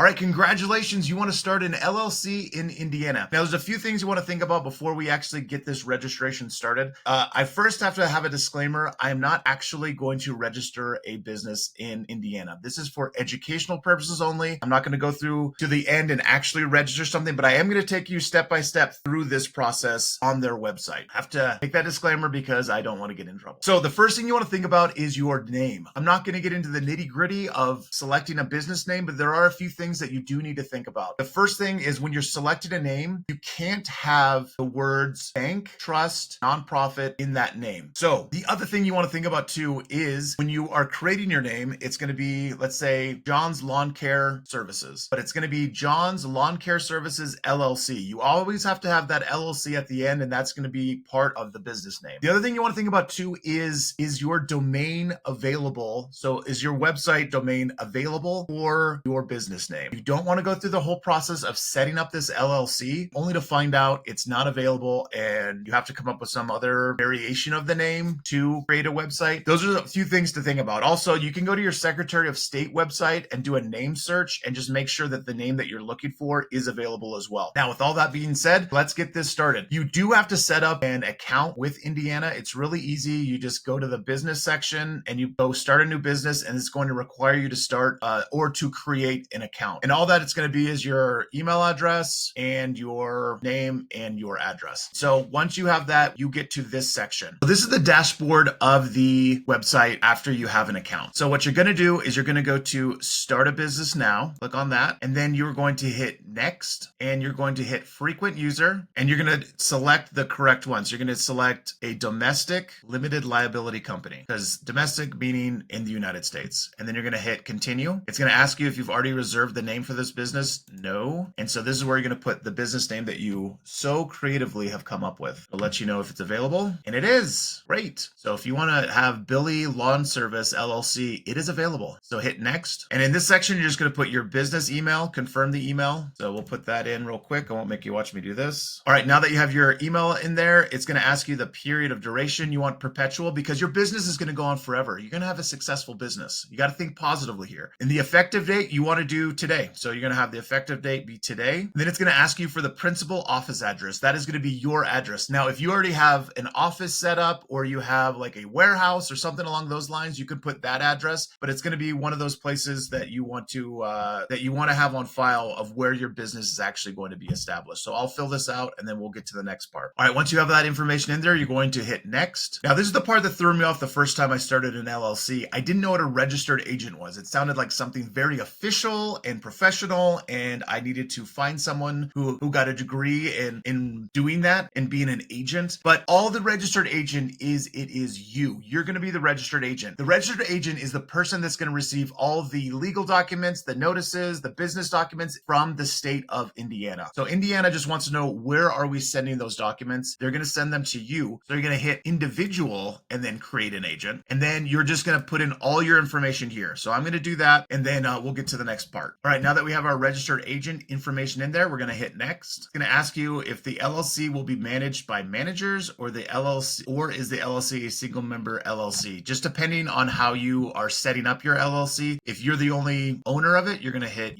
All right, congratulations. You want to start an LLC in Indiana. Now, there's a few things you want to think about before we actually get this registration started. I first have to have a disclaimer. I am not actually going to register a business in Indiana. This is for educational purposes only. I'm not going to go through to the end and actually register something, but I am going to take you step by step through this process on their website. I have to make that disclaimer because I don't want to get in trouble. So the first thing you want to think about is your name. I'm not going to get into the nitty gritty of selecting a business name, but there are a few things that you do need to think about. The first thing is when you're selecting a name, you can't have the words bank, trust, nonprofit in that name. So the other thing you want to think about too is when you are creating your name, it's going to be, let's say, John's Lawn Care Services, but it's going to be John's Lawn Care Services LLC. You always have to have that LLC at the end, and that's going to be part of the business name. The other thing you want to think about too is your domain available? So is your website domain available for your business name? You don't want to go through the whole process of setting up this LLC only to find out it's not available and you have to come up with some other variation of the name to create a website. Those are a few things to think about. Also, you can go to your Secretary of State website and do a name search and just make sure that the name that you're looking for is available as well. Now, with all that being said, let's get this started. You do have to set up an account with Indiana. It's really easy. You just go to the business section and you go start a new business, and it's going to require you to start or to create an account. And all that it's going to be is your email address and your name and your address. So once you have that, you get to this section. So this is the dashboard of the website after you have an account. So what you're going to do is you're going to go to Start a Business Now, click on that, and then you're going to hit Next, and you're going to hit Frequent User, and you're going to select the correct ones. You're going to select a domestic limited liability company, because domestic meaning in the United States. And then you're going to hit Continue. It's going to ask you if you've already reserved the name for this business. No. And so this is where you're going to put the business name that you so creatively have come up with. It'll let you know if it's available, and it is. Great. So if you want to have Billy Lawn Service LLC, it is available. So hit Next. And in this section, you're just going to put your business email, confirm the email. So we'll put that in real quick. I won't make you watch me do this. All right. Now that you have your email in there, it's going to ask you the period of duration. You want perpetual because your business is going to go on forever. You're going to have a successful business. You got to think positively here. And the effective date you want to do today. So you're going to have the effective date be today. And then it's going to ask you for the principal office address. That is going to be your address. Now, if you already have an office set up or you have like a warehouse or something along those lines, you could put that address, but it's going to be one of those places that you want to have on file of where your business is actually going to be established. So I'll fill this out and then we'll get to the next part. All right. Once you have that information in there, you're going to hit Next. Now, this is the part that threw me off the first time I started an LLC. I didn't know what a registered agent was. It sounded like something very official and professional, and I needed to find someone who got a degree in doing that and being an agent. But all the registered agent is, it is you. You're going to be the registered agent. The registered agent is the person that's going to receive all the legal documents, the notices, the business documents from the state of Indiana. So Indiana just wants to know, where are we sending those documents? They're going to send them to you. So you're going to hit individual and then create an agent. And then you're just going to put in all your information here. So I'm going to do that, and then we'll get to the next part. All right, now that we have our registered agent information in there, we're going to hit Next. It's going to ask you if the LLC will be managed by managers or the LLC, or is the LLC a single member LLC? Just depending on how you are setting up your LLC. If you're the only owner of it, you're going to hit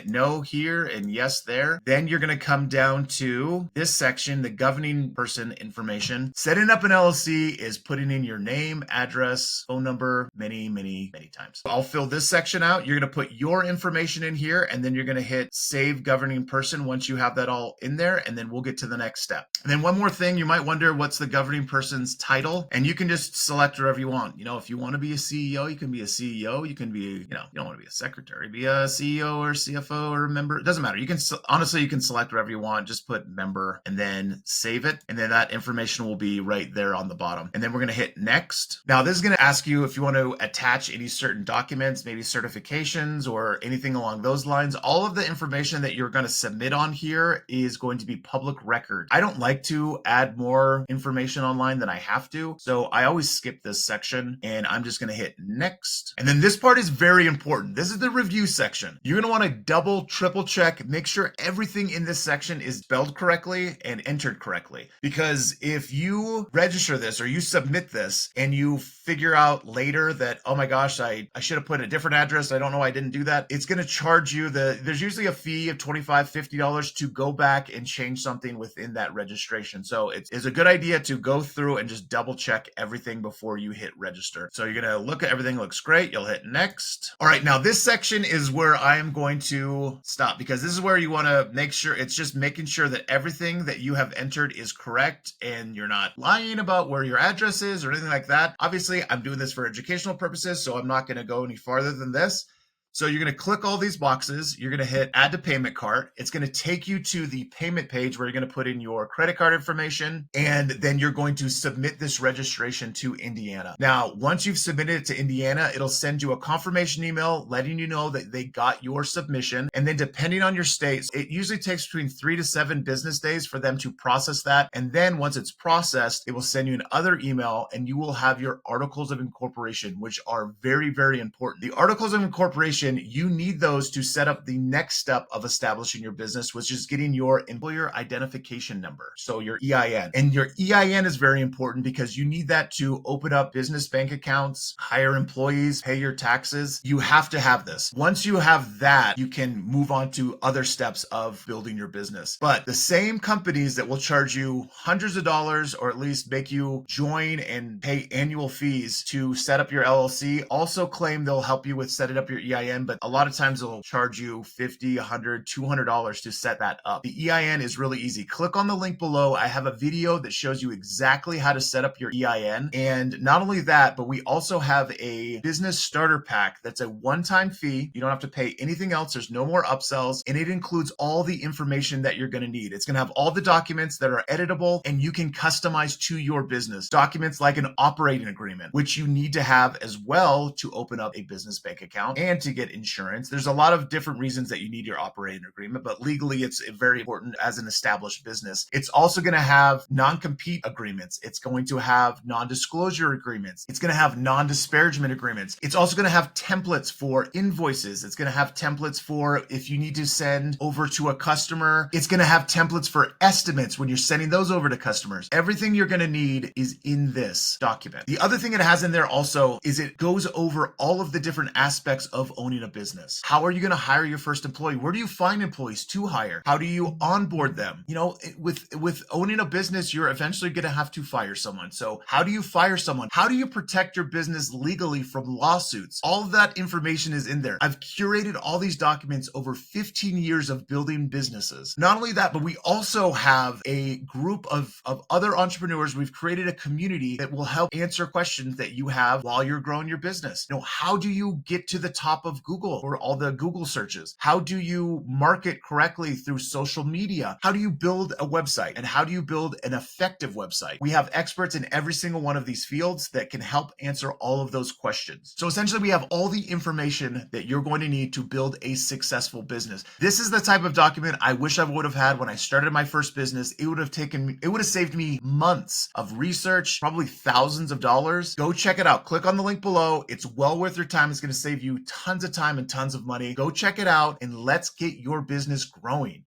no here and yes there. Then you're going to come down to this section, the governing person information. Setting up an LLC is putting in your name, address, phone number, many times. So I'll fill this section out. You're going to put your information in here, and then you're going to hit Save Governing Person once you have that all in there, and then we'll get to the next step. And then one more thing, you might wonder, what's the governing person's title? And you can just select whatever you want. You know, if you want to be a CEO, you can be a CEO. You can be, you don't want to be a secretary, be a CEO or CFO or a member. It doesn't matter. You can, honestly, you can select whatever you want. Just put member and then save it. And then that information will be right there on the bottom. And then we're going to hit Next. Now, this is going to ask you if you want to attach any certain documents, maybe certifications or anything along those lines. All of the information that you're going to submit on here is going to be public record. I don't like to add more information online than I have to, so I always skip this section, and I'm just going to hit Next. And then this part is very important. This is the review section. You're going to want to double, triple check, make sure everything in this section is spelled correctly and entered correctly. Because if you register this or you submit this and you figure out later that, oh my gosh, I should have put a different address, I don't know why I didn't do that, it's going to charge you there's usually a fee of $25, $50 to go back and change something within that registration. So it's a good idea to go through and just double check everything before you hit register. So you're going to look at everything, looks great. You'll hit next. All right. Now this section is where I am going to stop, because this is where you want to make sure, it's just making sure that everything that you have entered is correct and you're not lying about where your address is or anything like that. Obviously, I'm doing this for educational purposes, so I'm not going to go any farther than this. So you're going to click all these boxes. You're going to hit add to payment cart. It's going to take you to the payment page where you're going to put in your credit card information, and then you're going to submit this registration to Indiana. Now, once you've submitted it to Indiana, it'll send you a confirmation email letting you know that they got your submission. And then depending on your states, it usually takes between 3 to 7 business days for them to process that. And then once it's processed, it will send you another email and you will have your articles of incorporation, which are very, very important. The articles of incorporation, you need those to set up the next step of establishing your business, which is getting your employer identification number. So your EIN. And your EIN is very important because you need that to open up business bank accounts, hire employees, pay your taxes. You have to have this. Once you have that, you can move on to other steps of building your business. But the same companies that will charge you hundreds of dollars, or at least make you join and pay annual fees to set up your LLC, also claim they'll help you with setting up your EIN. But a lot of times they'll charge you $50, $100, $200 to set that up. The EIN is really easy. Click on the link below. I have a video that shows you exactly how to set up your EIN. And not only that, but we also have a business starter pack that's a one-time fee. You don't have to pay anything else. There's no more upsells. And it includes all the information that you're going to need. It's going to have all the documents that are editable and you can customize to your business. Documents like an operating agreement, which you need to have as well to open up a business bank account and to get insurance. There's a lot of different reasons that you need your operating agreement, but legally it's very important as an established business. It's also going to have non-compete agreements. It's going to have non-disclosure agreements. It's going to have non-disparagement agreements. It's also going to have templates for invoices. It's going to have templates for if you need to send over to a customer. It's going to have templates for estimates when you're sending those over to customers. Everything you're going to need is in this document. The other thing it has in there also is it goes over all of the different aspects of owning a business. How are you going to hire your first employee? Where do you find employees to hire? How do you onboard them? You know, with owning a business, you're eventually going to have to fire someone. So how do you fire someone? How do you protect your business legally from lawsuits? All of that information is in there. I've curated all these documents over 15 years of building businesses. Not only that, but we also have a group of other entrepreneurs. We've created a community that will help answer questions that you have while you're growing your business. You know, how do you get to the top of Google or all the Google searches? How do you market correctly through social media? How do you build a website? And how do you build an effective website? We have experts in every single one of these fields that can help answer all of those questions. So essentially, we have all the information that you're going to need to build a successful business. This is the type of document I wish I would have had when I started my first business. It would have saved me months of research, probably thousands of dollars. Go check it out. Click on the link below. It's well worth your time. It's going to save you tons of time and tons of money. Go check it out and let's get your business growing.